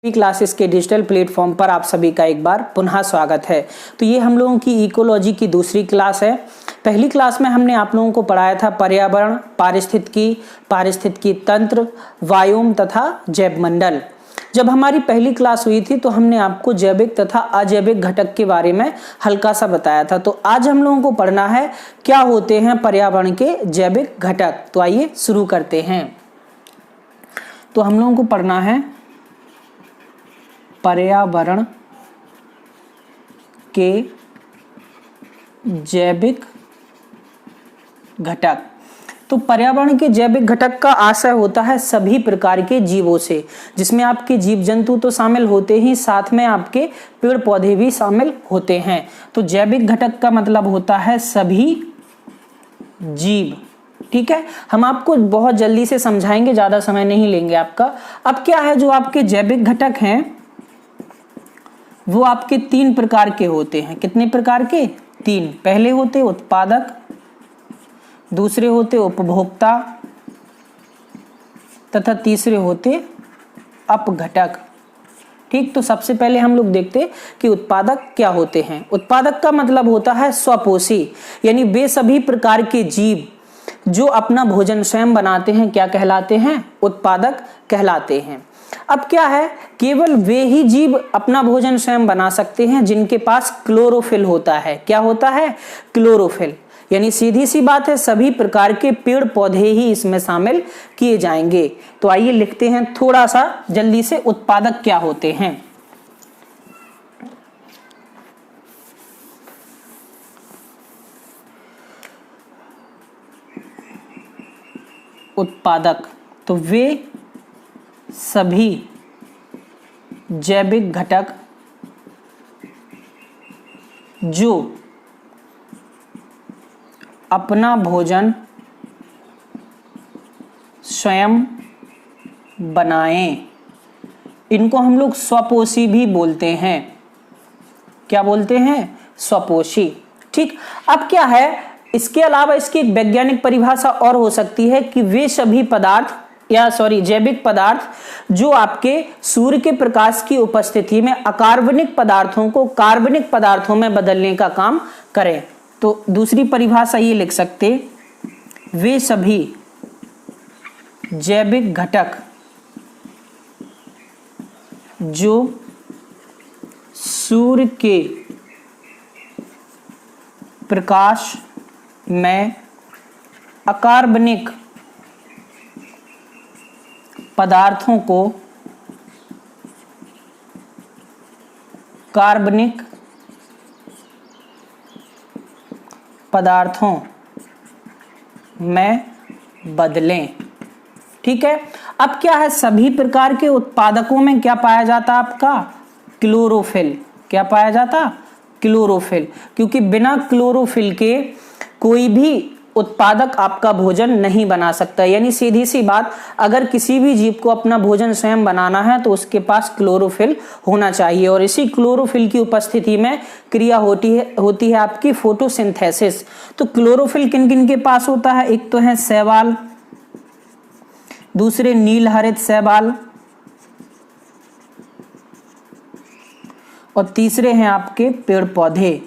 Classes के digital platform पर आप सभी का एक बार पुनः स्वागत है। तो ये हम लोगों की इकोलॉजी की दूसरी क्लास है। पहली क्लास में हमने आप लोगों को पढ़ाया था पर्यावरण, पारिस्थितिकी तंत्र, वायोम तथा जैवमंडल। जब हमारी पहली क्लास हुई थी तो हमने आपको जैविक तथा अजैविक घटक के बारे में हल्का सा बताया था। तो आज हम लोगों को पढ़ना है क्या होते हैं पर्यावरण के जैविक घटक। तो आइए शुरू करते हैं। तो हम लोगों को पढ़ना है पर्यावरण के जैविक घटक। तो पर्यावरण के जैविक घटक का आशय होता है सभी प्रकार के जीवों से, जिसमें आपके जीव जंतु तो शामिल होते ही, साथ में आपके पेड़ पौधे भी शामिल होते हैं। तो जैविक घटक का मतलब होता है सभी जीव। ठीक है, हम आपको बहुत जल्दी से समझाएंगे, ज्यादा समय नहीं लेंगे आपका। अब क्या है, जो आपके जैविक घटक हैं वो आपके तीन प्रकार के होते हैं। कितने प्रकार के? तीन। पहले होते उत्पादक, दूसरे होते उपभोक्ता तथा तीसरे होते अपघटक। ठीक, तो सबसे पहले हम लोग देखते कि उत्पादक क्या होते हैं। उत्पादक का मतलब होता है स्वपोषी, यानी वे सभी प्रकार के जीव जो अपना भोजन स्वयं बनाते हैं क्या कहलाते हैं? उत्पादक कहलाते हैं। अब क्या है, केवल वे ही जीव अपना भोजन स्वयं बना सकते हैं जिनके पास क्लोरोफिल होता है। क्या होता है? क्लोरोफिल। यानी सीधी सी बात है, सभी प्रकार के पेड़ पौधे ही इसमें शामिल किए जाएंगे। तो आइए लिखते हैं थोड़ा सा जल्दी से, उत्पादक क्या होते हैं। उत्पादक तो वे सभी जैविक घटक जो अपना भोजन स्वयं बनाएं, इनको हम लोग स्वपोषी भी बोलते हैं। क्या बोलते हैं? स्वपोषी। ठीक, अब क्या है, इसके अलावा इसकी एक वैज्ञानिक परिभाषा और हो सकती है कि वे सभी जैविक पदार्थ जो आपके सूर्य के प्रकाश की उपस्थिति में अकार्बनिक पदार्थों को कार्बनिक पदार्थों में बदलने का काम करें। तो दूसरी परिभाषा ये लिख सकते, वे सभी जैविक घटक जो सूर्य के प्रकाश में अकार्बनिक पदार्थों को कार्बनिक पदार्थों में बदलें। ठीक है, अब क्या है, सभी प्रकार के उत्पादकों में क्या पाया जाता? आपका क्लोरोफिल। क्या पाया जाता? क्लोरोफिल। क्योंकि बिना क्लोरोफिल के कोई भी उत्पादक आपका भोजन नहीं बना सकता। यानी सीधी सी बात, अगर किसी भी जीव को अपना भोजन स्वयं बनाना है तो उसके पास क्लोरोफिल होना चाहिए, और इसी क्लोरोफिल की उपस्थिति में क्रिया होती है आपकी फोटोसिंथेसिस। तो क्लोरोफिल किन किन के पास होता है? एक तो है शैवाल, दूसरे नील हरित शैवाल, और तीसरे हैं आपके पेड़ पौधे।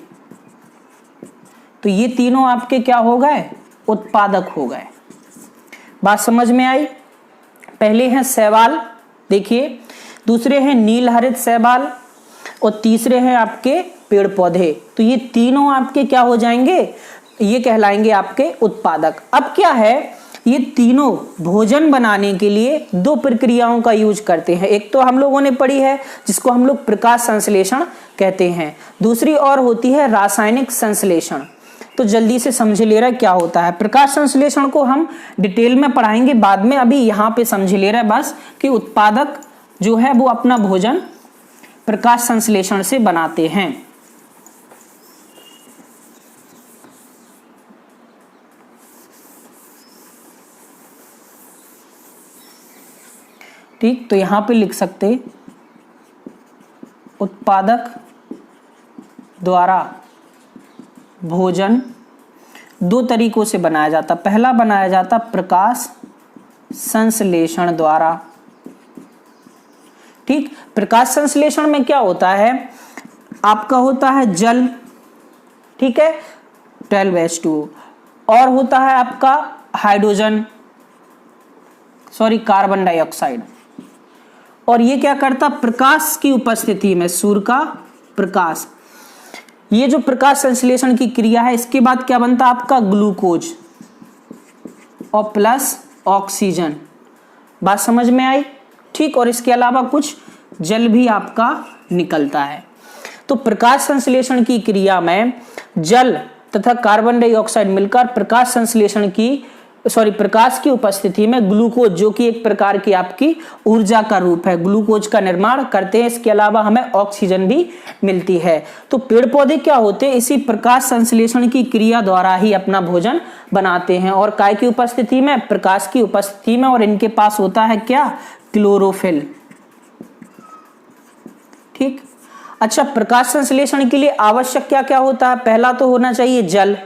तो ये तीनों आपके क्या हो गए? उत्पादक हो गए। बात समझ में आई? पहले हैं शैवाल, देखिए, दूसरे हैं नील हरित शैवाल, और तीसरे हैं आपके पेड़ पौधे। तो ये तीनों आपके क्या हो जाएंगे? ये कहलाएंगे आपके उत्पादक। अब क्या है, ये तीनों भोजन बनाने के लिए दो प्रक्रियाओं का यूज करते हैं। एक तो हम लोगों ने पढ़ी है जिसको हम लोग प्रकाश संश्लेषण कहते हैं, दूसरी और होती है रासायनिक संश्लेषण। तो जल्दी से समझ ले रहा है क्या होता है। प्रकाश संश्लेषण को हम डिटेल में पढ़ाएंगे बाद में, अभी यहां पे समझ ले रहा है बस कि उत्पादक जो है वो अपना भोजन प्रकाश संश्लेषण से बनाते हैं। ठीक, तो यहां पे लिख सकते उत्पादक द्वारा भोजन दो तरीकों से बनाया जाता। पहला बनाया जाता प्रकाश संश्लेषण द्वारा, ठीक, प्रकाश संश्लेषण में क्या होता है, आपका होता है जल, ठीक है 12H2, और होता है आपका हाइड्रोजन, सॉरी कार्बन डाइऑक्साइड। और ये क्या करता, प्रकाश की उपस्थिति में, सूर्य का प्रकाश, ये जो प्रकाश संश्लेषण की क्रिया है, इसके बाद क्या बनता आपका ग्लूकोज और प्लस ऑक्सीजन। बात समझ में आई, ठीक। और इसके अलावा कुछ जल भी आपका निकलता है। तो प्रकाश संश्लेषण की क्रिया में जल तथा कार्बन डाइऑक्साइड मिलकर प्रकाश संश्लेषण की प्रकाश की उपस्थिति में ग्लूकोज, जो कि एक प्रकार की आपकी ऊर्जा का रूप है, ग्लूकोज का निर्माण करते हैं। इसके अलावा हमें ऑक्सीजन भी मिलती है। तो पेड़ पौधे क्या होते हैं, इसी प्रकाश संश्लेषण की क्रिया द्वारा ही अपना भोजन बनाते हैं। और काय की उपस्थिति में, प्रकाश की उपस्थिति में। और इनके पास होता है क्या, क्लोरोफिल, ठीक। अच्छा, प्रकाश संश्लेषण के लिए आवश्यक क्या क्या होता है, पहला तो होना चाहिए जल,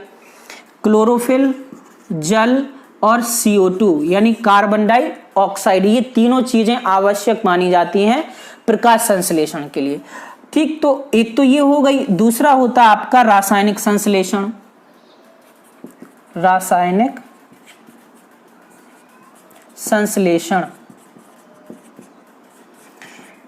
क्लोरोफिल, जल और CO2 यानी कार्बन डाइऑक्साइड। ये तीनों चीजें आवश्यक मानी जाती हैं प्रकाश संश्लेषण के लिए, ठीक। तो एक तो ये हो गई। दूसरा होता है आपका रासायनिक संश्लेषण, रासायनिक संश्लेषण,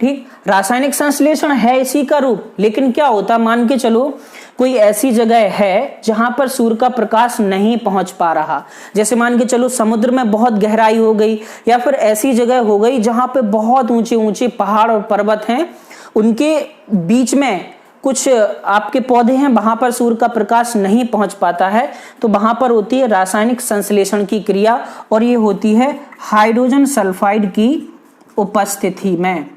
ठीक। रासायनिक संश्लेषण है इसी का रूप, लेकिन क्या होता, मान के चलो कोई ऐसी जगह है जहां पर सूर्य का प्रकाश नहीं पहुंच पा रहा, जैसे मान के चलो समुद्र में बहुत गहराई हो गई, या फिर ऐसी जगह हो गई जहां पे बहुत ऊंचे ऊंचे पहाड़ और पर्वत हैं, उनके बीच में कुछ आपके पौधे हैं, वहां पर सूर्य का प्रकाश नहीं पहुंच पाता है, तो वहां पर होती है रासायनिक संश्लेषण की क्रिया। और ये होती है हाइड्रोजन सल्फाइड की उपस्थिति में,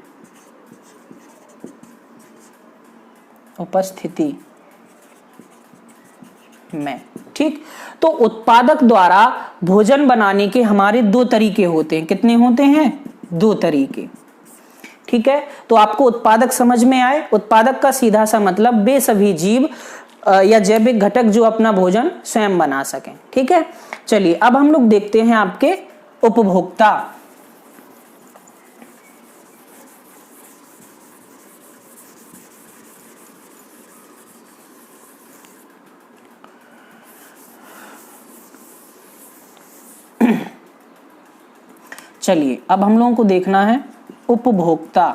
ठीक। तो उत्पादक द्वारा भोजन बनाने के हमारे दो तरीके होते हैं। कितने होते हैं, दो तरीके, ठीक है। तो आपको उत्पादक समझ में आए। उत्पादक का सीधा सा मतलब वे सभी जीव या जैविक घटक जो अपना भोजन स्वयं बना सकें, ठीक है। चलिए अब हम लोग देखते हैं आपके उपभोक्ता। चलिए अब हम लोगों को देखना है उपभोक्ता।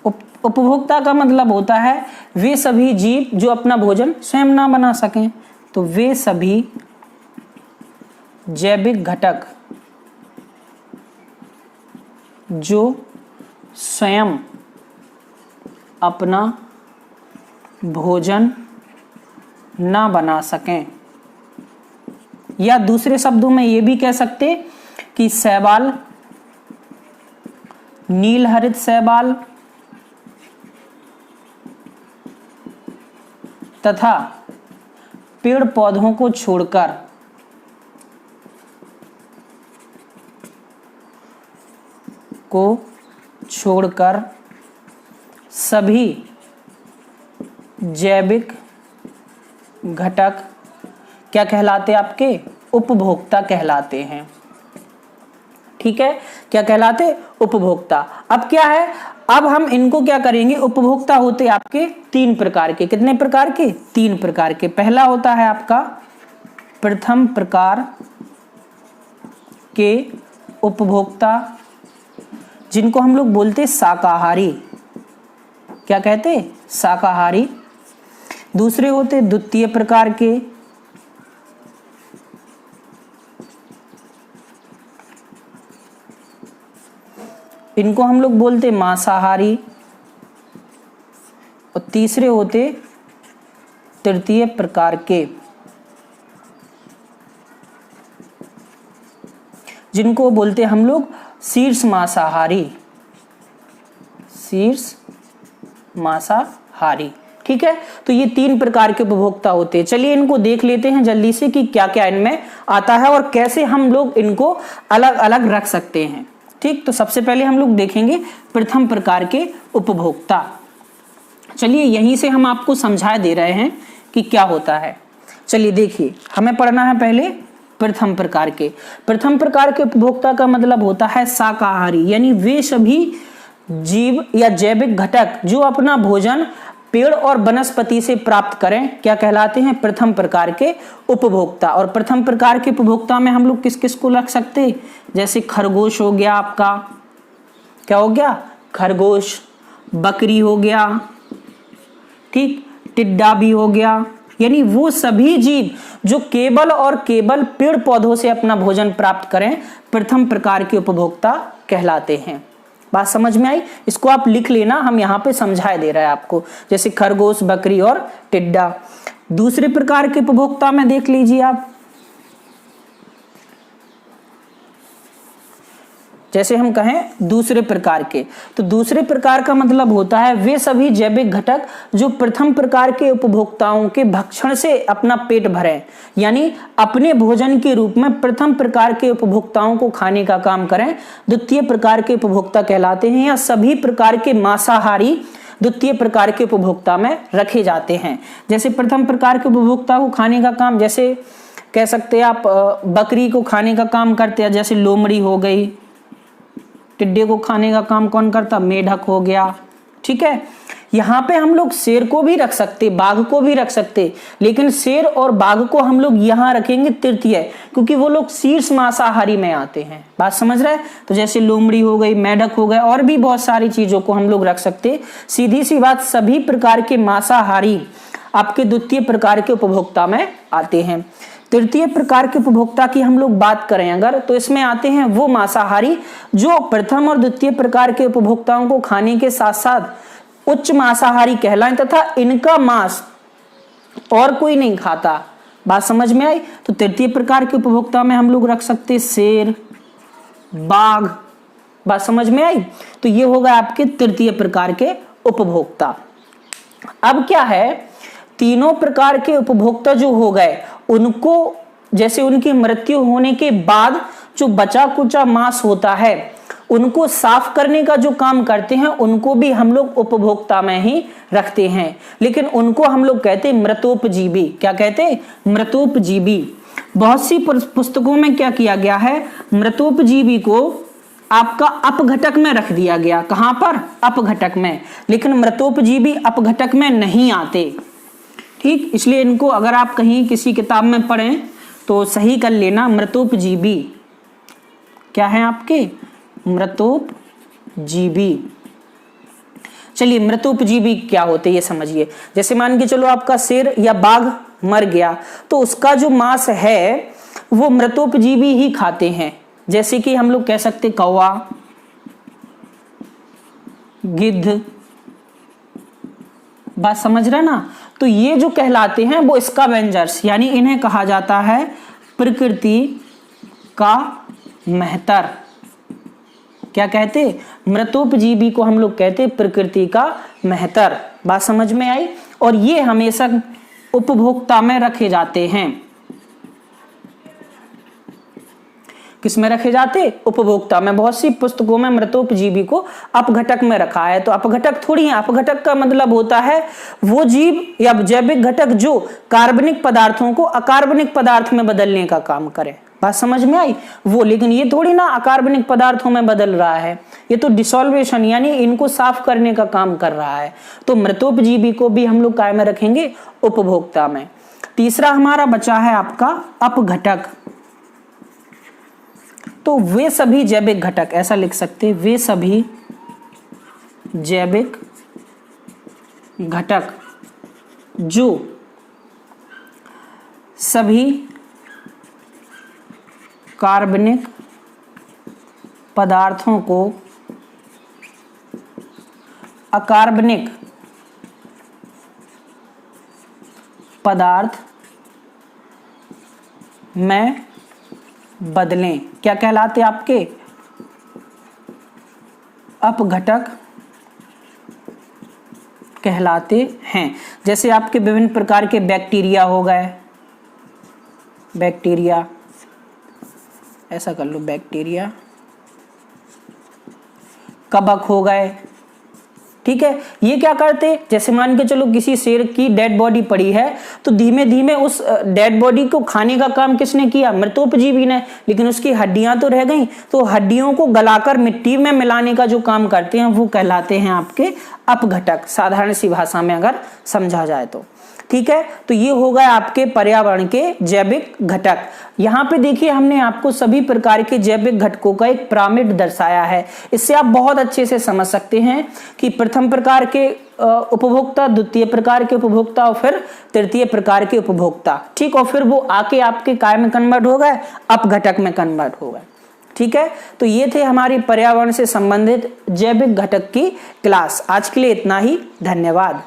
उपभोक्ता का मतलब होता है वे सभी जीव जो अपना भोजन स्वयं ना बना सकें। तो वे सभी जैविक घटक जो स्वयं अपना भोजन ना बना सकें, या दूसरे शब्दों में ये भी कह सकते कि शैवाल, नीलहरित शैवाल तथा पेड़ पौधों को छोड़कर सभी जैविक घटक क्या कहलाते हैं, आपके उपभोक्ता कहलाते हैं, ठीक है। क्या कहलाते, उपभोक्ता। अब क्या है, अब हम इनको क्या करेंगे, उपभोक्ता होते आपके तीन प्रकार के। कितने प्रकार के, तीन प्रकार के। पहला होता है आपका प्रथम प्रकार के उपभोक्ता, जिनको हम लोग बोलते शाकाहारी। क्या कहते, शाकाहारी। दूसरे होते द्वितीय प्रकार के, इनको हम लोग बोलते मांसाहारी। और तीसरे होते तृतीय प्रकार के, जिनको बोलते हम लोग शीर्ष मांसाहारी, शीर्ष मांसाहारी, ठीक है। तो ये तीन प्रकार के उपभोक्ता होते हैं। चलिए इनको देख लेते हैं जल्दी से कि क्या क्या इनमें आता है और कैसे हम लोग इनको अलग अलग रख सकते हैं, ठीक। तो सबसे पहले हम लोग देखेंगे प्रथम प्रकार के उपभोक्ता। चलिए यहीं से हम आपको समझा दे रहे हैं कि क्या होता है। चलिए देखिए, हमें पढ़ना है पहले प्रथम प्रकार के। प्रथम प्रकार के उपभोक्ता का मतलब होता है शाकाहारी, यानी वे सभी जीव या जैविक घटक जो अपना भोजन पेड़ और वनस्पति से प्राप्त करें क्या कहलाते हैं? प्रथम प्रकार के उपभोक्ता। और प्रथम प्रकार के उपभोक्ता में हम लोग किस किस को रख सकते हैं? जैसे खरगोश हो गया आपका, क्या हो गया? खरगोश, बकरी हो गया, ठीक, टिड्डा भी हो गया, यानी वो सभी जीव जो केवल और केवल पेड़ पौधों से अपना भोजन प्राप्त करें प्रथम प्रकार के उपभोक्ता कहलाते हैं। बात समझ में आई? इसको आप लिख लेना, हम यहाँ पे समझाए दे रहे हैं आपको, जैसे खरगोश, बकरी और टिड्डा। दूसरे प्रकार के उपभोक्ता में देख लीजिए आप, जैसे हम कहें दूसरे प्रकार के, तो दूसरे प्रकार का मतलब होता है वे सभी जैविक घटक जो प्रथम प्रकार के उपभोक्ताओं के भक्षण से अपना पेट भरें, यानी अपने भोजन के रूप में प्रथम प्रकार के उपभोक्ताओं को खाने का काम करें, द्वितीय प्रकार के उपभोक्ता कहलाते हैं। या सभी प्रकार के मांसाहारी द्वितीय प्रकार के उपभोक्ता में रखे जाते हैं। जैसे प्रथम प्रकार के उपभोक्ता को खाने का काम, जैसे कह सकते हैं आप बकरी को खाने का काम करते हैं, जैसे लोमड़ी हो गई। टिड्डे को खाने का काम कौन करता? मेढक हो गया, ठीक है। यहाँ पे हम लोग शेर को भी रख सकते, बाघ को भी रख सकते, लेकिन शेर और बाघ को हम लोग यहाँ रखेंगे तृतीय, क्योंकि वो लोग शीर्ष मांसाहारी में आते हैं। बात समझ रहे हैं? तो जैसे लोमड़ी हो गई, मेढक हो गए, और भी बहुत सारी चीजों को हम लोग रख सकते। सीधी सी बात, सभी प्रकार के मांसाहारी आपके द्वितीय प्रकार के उपभोक्ता में आते हैं। तृतीय प्रकार के उपभोक्ता की हम लोग बात करें अगर, तो इसमें आते हैं वो मांसाहारी जो प्रथम और द्वितीय प्रकार के उपभोक्ताओं को खाने के साथ साथ उच्च मांसाहारी कहलाएं तथा इनका मांस और कोई नहीं खाता। बात समझ में आई? तो तृतीय प्रकार के उपभोक्ता में हम लोग रख सकते हैं शेर, बाघ। बात समझ में आई? तो ये होगा आपके तृतीय प्रकार के उपभोक्ता। अब क्या है, तीनों प्रकार के उपभोक्ता जो हो गए उनको, जैसे उनकी मृत्यु होने के बाद जो बचा कुचा मांस होता है उनको साफ करने का जो काम करते हैं उनको भी हम लोग उपभोक्ता में ही रखते हैं, लेकिन उनको हम लोग कहते हैं मृतोपजीवी। क्या कहते हैं? मृतोपजीवी। बहुत सी पुस्तकों में क्या किया गया है, मृतोपजीवी को आपका अपघटक में रख दिया गया। कहां पर? अपघटक में। लेकिन मृतोपजीवी अपघटक में नहीं आते, ठीक। इसलिए इनको अगर आप कहीं किसी किताब में पढ़ें तो सही कर लेना। मृतोपजीवी क्या है आपके? मृतोपजीवी। चलिए, मृतोपजीवी क्या होते ये समझिए। जैसे मान के चलो आपका शेर या बाघ मर गया तो उसका जो मांस है वो मृतोपजीवी ही खाते हैं। जैसे कि हम लोग कह सकते कौवा, गिद्ध। बात समझ रहे ना? तो ये जो कहलाते हैं वो स्कैवेंजर्स, यानी इन्हें कहा जाता है प्रकृति का मेहतर। क्या कहते? मृतोपजीवी को हम लोग कहते प्रकृति का मेहतर। बात समझ में आई? और ये हमेशा उपभोक्ता में रखे जाते हैं। किस में रखे जाते? उपभोक्ता में। बहुत सी पुस्तकों में मृतोपजीवी को अपघटक में रखा है, तो अपघटक थोड़ी है। अपघटक का मतलब होता है वो जीव या जैविक घटक जो कार्बनिक पदार्थों को अकार्बनिक पदार्थ में बदलने का काम करे। बात समझ में आई? वो, लेकिन ये थोड़ी ना अकार्बनिक पदार्थों में बदल रहा है, ये तो डिसॉल्वेशन यानी इनको साफ करने का काम कर रहा है। तो मृतोपजीवी को भी हम लोग काय में रखेंगे? उपभोक्ता में। तीसरा हमारा बचा है आपका अपघटक। तो वे सभी जैविक घटक, ऐसा लिख सकते, वे सभी जैविक घटक जो सभी कार्बनिक पदार्थों को अकार्बनिक पदार्थ में बदलें, क्या कहलाते आपके? अपघटक कहलाते हैं। जैसे आपके विभिन्न प्रकार के बैक्टीरिया हो गए, बैक्टीरिया, ऐसा कर लो, बैक्टीरिया। कवक हो गए, ठीक है। ये क्या करते, जैसे मान के चलो किसी शेर की डेड बॉडी पड़ी है तो धीमे धीमे उस डेड बॉडी को खाने का काम किसने किया, मृतोपजीवी ने, लेकिन उसकी हड्डियां तो रह गई, तो हड्डियों को गलाकर मिट्टी में मिलाने का जो काम करते हैं वो कहलाते हैं आपके अपघटक, साधारण सी भाषा में अगर समझा जाए तो। ठीक है, तो ये हो गए आपके पर्यावरण के जैविक घटक। यहाँ पे देखिए हमने आपको सभी प्रकार के जैविक घटकों का एक पिरामिड दर्शाया है। इससे आप बहुत अच्छे से समझ सकते हैं कि प्रथम प्रकार के उपभोक्ता, द्वितीय प्रकार के उपभोक्ता और फिर तृतीय प्रकार के उपभोक्ता। ठीक, और फिर वो आके आपके काय में कन्वर्ट हो गए, अपघटक में कन्वर्ट हो गए। ठीक है, तो ये थे हमारी पर्यावरण से संबंधित जैविक घटक की क्लास। आज के लिए इतना ही, धन्यवाद।